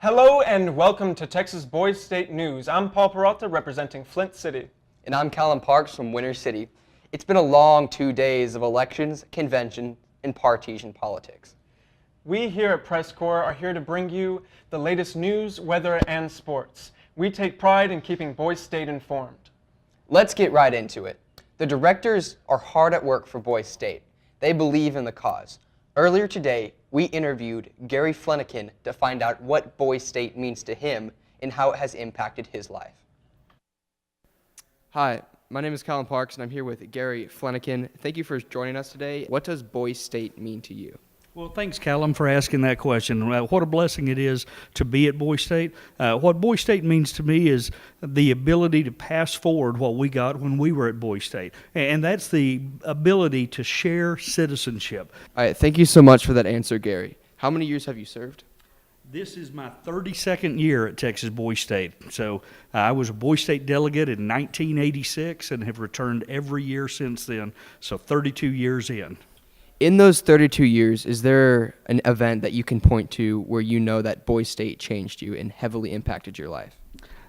Hello and welcome to Texas Boys State News. I'm Paul Peralta representing Flint City. And I'm Callum Parks from Winter City. It's been a long 2 days of elections, convention, and partisan politics. We here at Press Corps are here to bring you the latest news, weather, and sports. We take pride in keeping Boys State informed. Let's get right into it. The directors are hard at work for Boys State. They believe in the cause. Earlier today, we interviewed Gary Fleniken to find out what Boys State means to him and how it has impacted his life. Hi, my name is Callum Parks, and I'm here with Gary Fleniken. Thank you for joining us today. What does Boys State mean to you? Well, thanks, Callum, for asking that question. What a blessing it is to be at Boys State. What Boys State means to me is the ability to pass forward what we got when we were at Boys State, and that's the ability to share citizenship. All right, thank you so much for that answer, Gary. How many years have you served? This is my 32nd year at Texas Boys State. So I was a Boys State delegate in 1986 and have returned every year since then, so 32 years in. In those 32 years, is there an event that you can point to where you know that Boys State changed you and heavily impacted your life?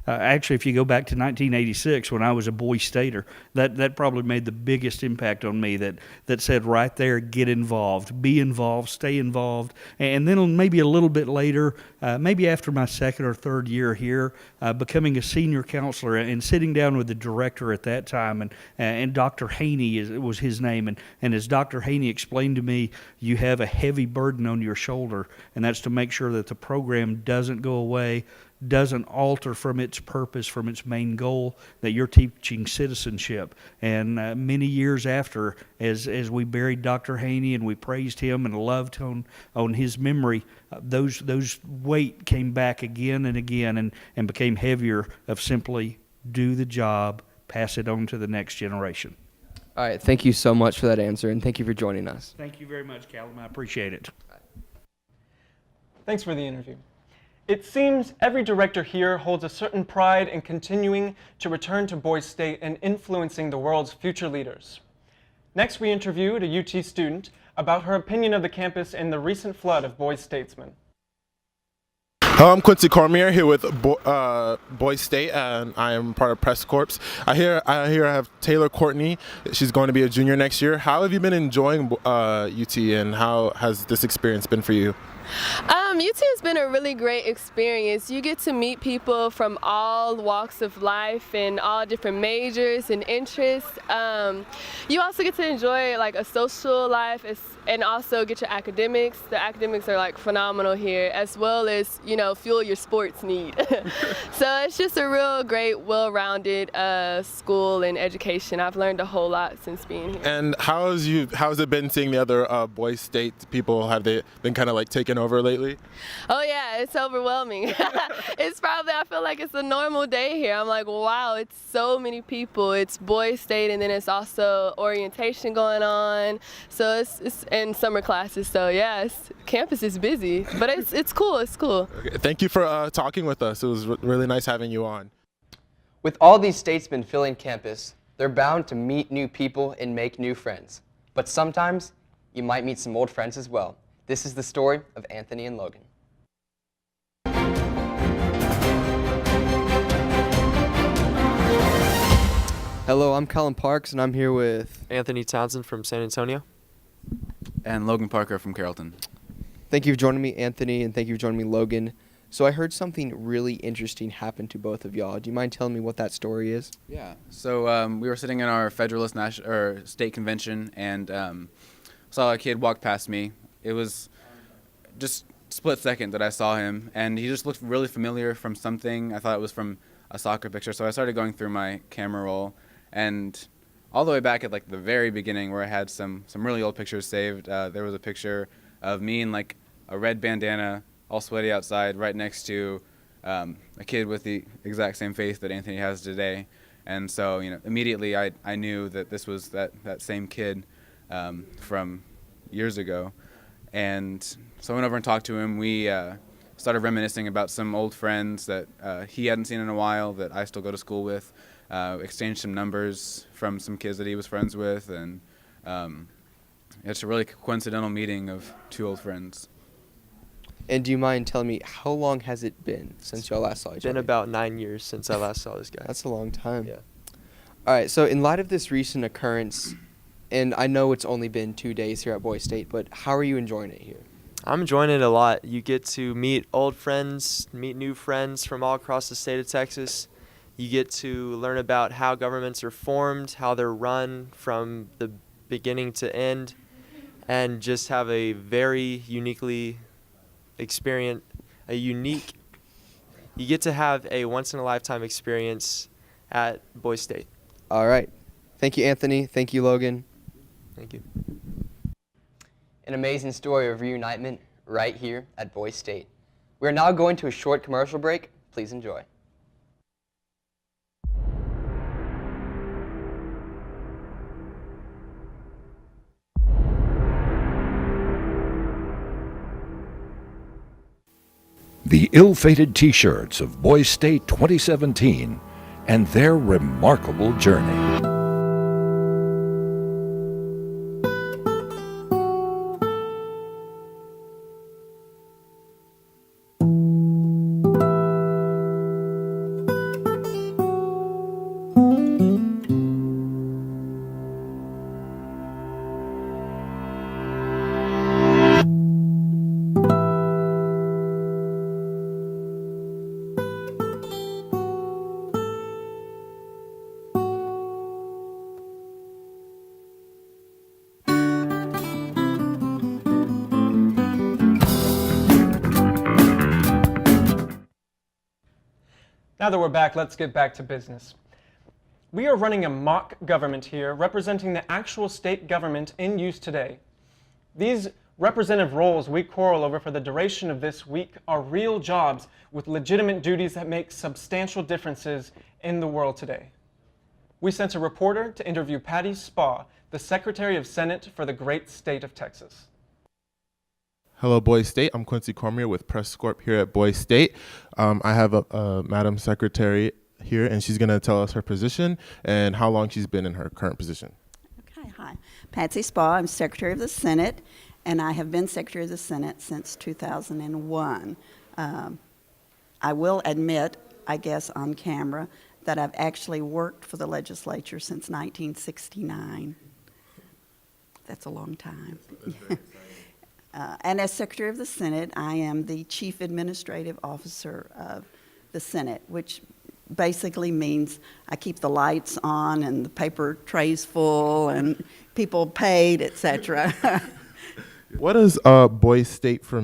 Actually, if you go back to 1986 when I was a Boys Stater, that probably made the biggest impact on me, that said right there, get involved, be involved, stay involved. And then maybe a little bit later, maybe after my second or third year here, becoming a senior counselor and sitting down with the director at that time, and Dr. Haney was his name. And as Dr. Haney explained to me, you have a heavy burden on your shoulder, and that's to make sure that the program doesn't go away, doesn't alter from its purpose, from its main goal, that you're teaching citizenship. And many years after, as we buried Dr. Haney and we praised him and loved on his memory, those weight came back again and again and became heavier of simply do the job, pass it on to the next generation. All right, thank you so much for that answer, and thank you for joining us. Thank you very much, Callum. I appreciate it. Thanks for the interview. It seems every director here holds a certain pride in continuing to return to Boys State and influencing the world's future leaders. Next, we interviewed a UT student about her opinion of the campus and the recent flood of Boys statesmen. Hello, I'm Quincy Cormier here with Boys State, and I am part of Press Corps. I have Taylor Courtney. She's going to be a junior next year. How have you been enjoying UT, and how has this experience been for you? UT has been a really great experience. You get to meet people from all walks of life and all different majors and interests. You also get to enjoy like a social life and also get your academics. The academics are like phenomenal here, as well as, fuel your sports need. So it's just a real great, well-rounded school and education. I've learned a whole lot since being here. And how's it been seeing the other Boys State people? Have they been kind of like taken over lately? Oh yeah, it's overwhelming. I feel like it's a normal day here. I'm like, wow, it's so many people. It's Boys State, and then it's also orientation going on. So it's in summer classes. So yeah, campus is busy, but it's cool. It's cool. Okay, thank you for talking with us. It was really nice having you on. With all these statesmen filling campus, they're bound to meet new people and make new friends. But sometimes, you might meet some old friends as well. This is the story of Anthony and Logan. Hello, I'm Colin Parks, and I'm here with Anthony Townsend from San Antonio. And Logan Parker from Carrollton. Thank you for joining me, Anthony, and thank you for joining me, Logan. So I heard something really interesting happen to both of y'all. Do you mind telling me what that story is? Yeah. So we were sitting in our Federalist state convention, and saw a kid walk past me. It was just split second that I saw him, and he just looked really familiar from something. I thought it was from a soccer picture, so I started going through my camera roll, and all the way back at like the very beginning where I had some really old pictures saved, there was a picture of me in like a red bandana, all sweaty outside, right next to a kid with the exact same face that Anthony has today. And so, immediately I knew that this was that same kid from years ago. And so I went over and talked to him. We started reminiscing about some old friends that he hadn't seen in a while that I still go to school with, exchanged some numbers from some kids that he was friends with, and it's a really coincidental meeting of two old friends. And do you mind telling me how long has it been since y'all last saw each It's been other? about 9 years since I last saw this guy. That's a long time. Yeah. All right, so in light of this recent occurrence, and I know it's only been 2 days here at Boise State, but how are you enjoying it here? I'm enjoying it a lot. You get to meet old friends, meet new friends from all across the state of Texas. You get to learn about how governments are formed, how they're run from the beginning to end, and just have a very you get to have a once-in-a-lifetime experience at Boise State. All right. Thank you, Anthony. Thank you, Logan. Thank you. An amazing story of reunitement right here at Boise State. We are now going to a short commercial break. Please enjoy. The ill-fated T-shirts of Boise State 2017 and their remarkable journey. Now that we're back, let's get back to business. We are running a mock government here, representing the actual state government in use today. These representative roles we quarrel over for the duration of this week are real jobs with legitimate duties that make substantial differences in the world today. We sent a reporter to interview Patty Spa, the Secretary of Senate for the great state of Texas. Hello, Boise State. I'm Quincy Cormier with Press Corp here at Boise State. I have a Madam Secretary here, and she's going to tell us her position and how long she's been in her current position. Okay, hi. Patsy Spa. I'm Secretary of the Senate, and I have been Secretary of the Senate since 2001. I will admit, I guess on camera, that I've actually worked for the legislature since 1969. That's a long time. And as Secretary of the Senate, I am the Chief Administrative Officer of the Senate, which basically means I keep the lights on and the paper trays full and people paid, etc. What does Boise State for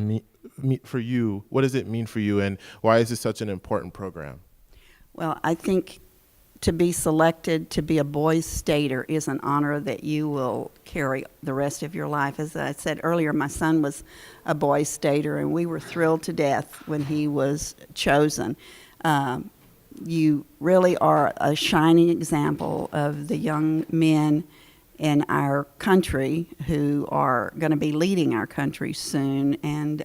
you? What does it mean for you, and why is this such an important program? Well, I think to be selected to be a Boise Stater is an honor that you will carry the rest of your life. As I said earlier, my son was a Boise Stater, and we were thrilled to death when he was chosen. You really are a shining example of the young men in our country who are going to be leading our country soon. And,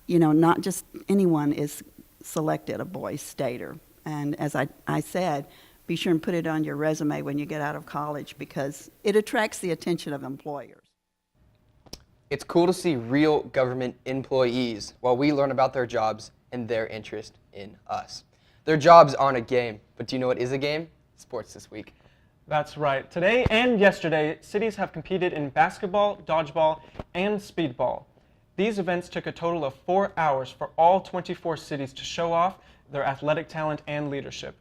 not just anyone is selected a Boise Stater. And as I said, be sure and put it on your resume when you get out of college because it attracts the attention of employers. It's cool to see real government employees while we learn about their jobs and their interest in us. Their jobs aren't a game, but do you know what is a game? Sports this week. That's right. Today and yesterday, cities have competed in basketball, dodgeball, and speedball. These events took a total of 4 hours for all 24 cities to show off their athletic talent and leadership.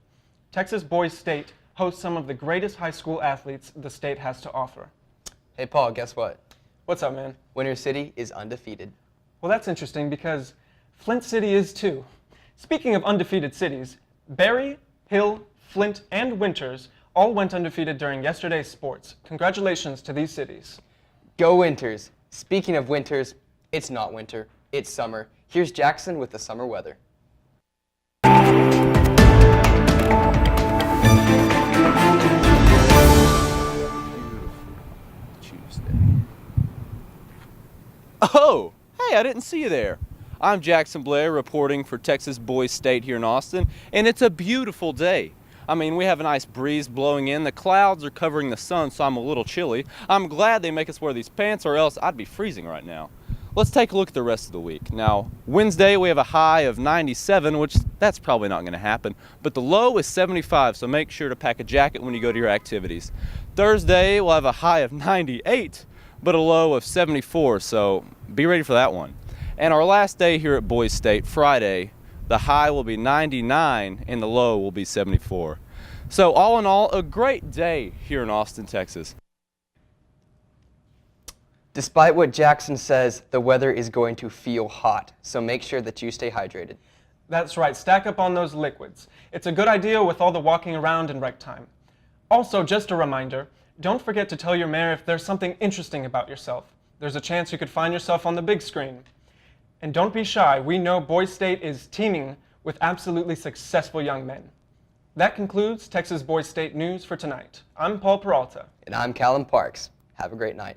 Texas Boise State hosts some of the greatest high school athletes the state has to offer. Hey, Paul, guess what? What's up, man? Winter City is undefeated. Well, that's interesting because Flint City is too. Speaking of undefeated cities, Berry, Hill, Flint, and Winters all went undefeated during yesterday's sports. Congratulations to these cities. Go Winters. Speaking of winters, it's not winter, it's summer. Here's Jackson with the summer weather. Oh, hey, I didn't see you there. I'm Jackson Blair reporting for Texas Boise State here in Austin, and it's a beautiful day. I mean, we have a nice breeze blowing in. The clouds are covering the sun, so I'm a little chilly. I'm glad they make us wear these pants, or else I'd be freezing right now. Let's take a look at the rest of the week. Now, Wednesday we have a high of 97, which that's probably not going to happen, but the low is 75, so make sure to pack a jacket when you go to your activities. Thursday we'll have a high of 98, but a low of 74, so be ready for that one. And our last day here at Boise State, Friday, the high will be 99 and the low will be 74. So all in all, a great day here in Austin, Texas. Despite what Jackson says, the weather is going to feel hot, so make sure that you stay hydrated. That's right, stack up on those liquids. It's a good idea with all the walking around in rec time. Also, just a reminder, don't forget to tell your mayor if there's something interesting about yourself. There's a chance you could find yourself on the big screen. And don't be shy, we know Boise State is teeming with absolutely successful young men. That concludes Texas Boise State News for tonight. I'm Paul Peralta. And I'm Callum Parks. Have a great night.